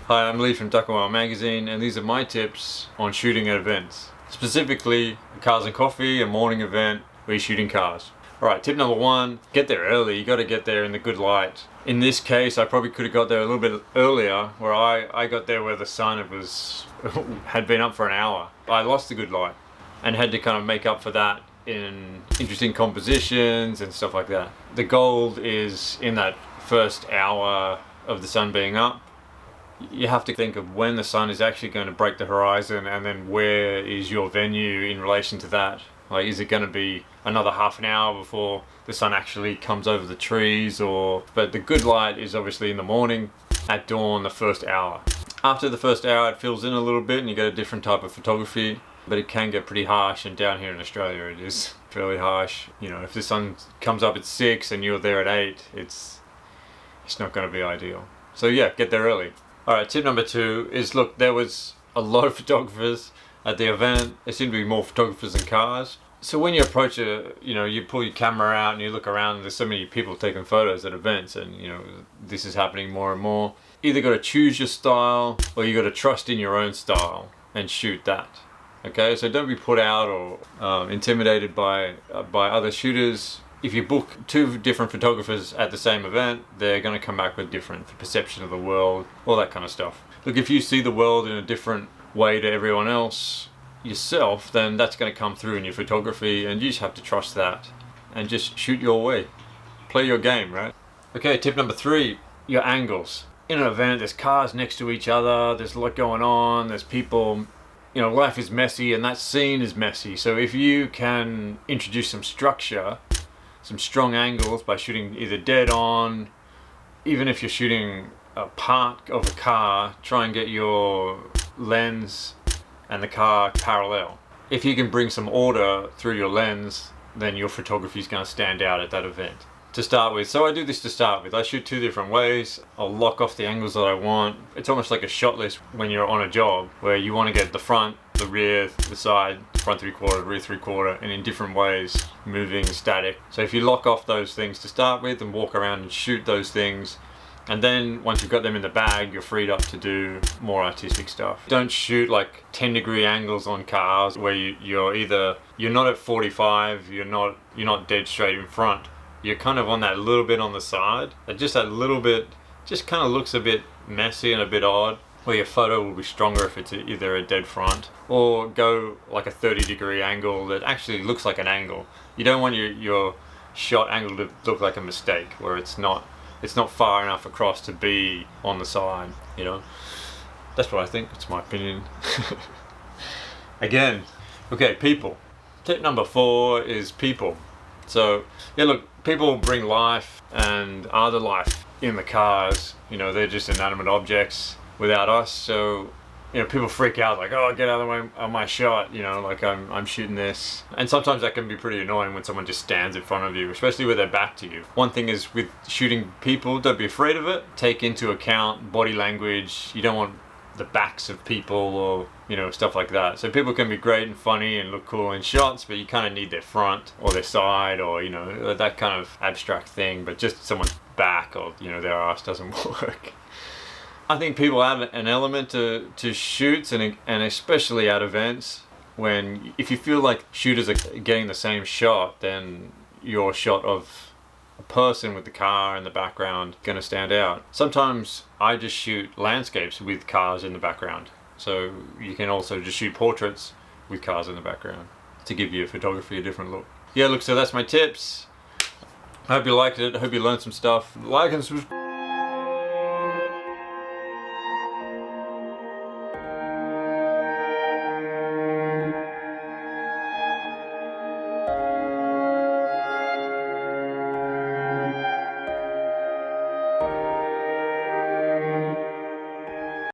Hi, I'm Lee from Porsche Magazine, and these are my tips on shooting at events. Specifically, Cars and Coffee, a morning event where you're shooting cars. Alright, tip number one, get there early. You got to get there in the good light. In this case, I probably could have got there a little bit earlier, where I got there where the sun had been up for an hour. I lost the good light and had to kind of make up for that in interesting compositions and stuff like that. The gold is in that first hour of the sun being up. You have to think of when the sun is actually going to break the horizon, and then where is your venue in relation to that. Like, is it going to be another half an hour before the sun actually comes over the trees, but the good light is obviously in the morning, at dawn, the first hour. After the first hour it fills in a little bit and you get a different type of photography, but it can get pretty harsh, and down here in Australia it is fairly harsh. You know, if the sun comes up at 6 and you're there at 8, it's not going to be ideal. So yeah, get there early. Alright, tip number 2 is, look, there was a lot of photographers at the event. There seemed to be more photographers than cars. So when you approach you pull your camera out and you look around, there's so many people taking photos at events, and this is happening more and more. Either got to choose your style, or you got to trust in your own style and shoot that. Okay, so don't be put out or intimidated by other shooters. If you book 2 different photographers at the same event, they're going to come back with different perception of the world, all that kind of stuff. Look, if you see the world in a different way to everyone else yourself, then that's going to come through in your photography, and you just have to trust that and just shoot your way. Play your game, right? Okay, tip number 3, your angles. In an event, there's cars next to each other, there's a lot going on, there's people. Life is messy, and that scene is messy. So if you can introduce some structure, some strong angles by shooting either dead on, even if you're shooting a part of a car, try and get your lens and the car parallel. If you can bring some order through your lens, then your photography is going to stand out at that event. To start with, so I do this to start with. I shoot 2 different ways. I'll lock off the angles that I want. It's almost like a shot list when you're on a job, where you want to get the front, the rear, the side, front 3/4, rear 3/4, and in different ways, moving, static. So if you lock off those things to start with and walk around and shoot those things, and then once you've got them in the bag, you're freed up to do more artistic stuff. Don't shoot like 10-degree angles on cars where you're not at 45, you're not dead straight in front. You're kind of on that little bit on the side. Just that little bit just kind of looks a bit messy and a bit odd, where your photo will be stronger if it's either a dead front, or go like a 30-degree angle that actually looks like an angle. You don't want your shot angle to look like a mistake, where it's not far enough across to be on the side. That's what I think. It's my opinion. Again, okay, people. Tip number 4 is people. So yeah, look, people bring life and are the life in the cars. They're just inanimate objects without us. So people freak out, like, oh, get out of the way of my shot, like I'm shooting this. And sometimes that can be pretty annoying when someone just stands in front of you, especially with their back to you. One thing is, with shooting people, don't be afraid of it. Take into account body language. You don't want the backs of people or stuff like that. So people can be great and funny and look cool in shots, but you kind of need their front or their side, or that kind of abstract thing. But just someone's back or their ass doesn't work. I think people add an element to shoots, and especially at events, if you feel like shooters are getting the same shot, then your shot of a person with the car in the background going to stand out. Sometimes I just shoot landscapes with cars in the background, so you can also just shoot portraits with cars in the background to give your photography a different look. Yeah, look, so that's my tips. I hope you liked it. I hope you learned some stuff. Like and subscribe.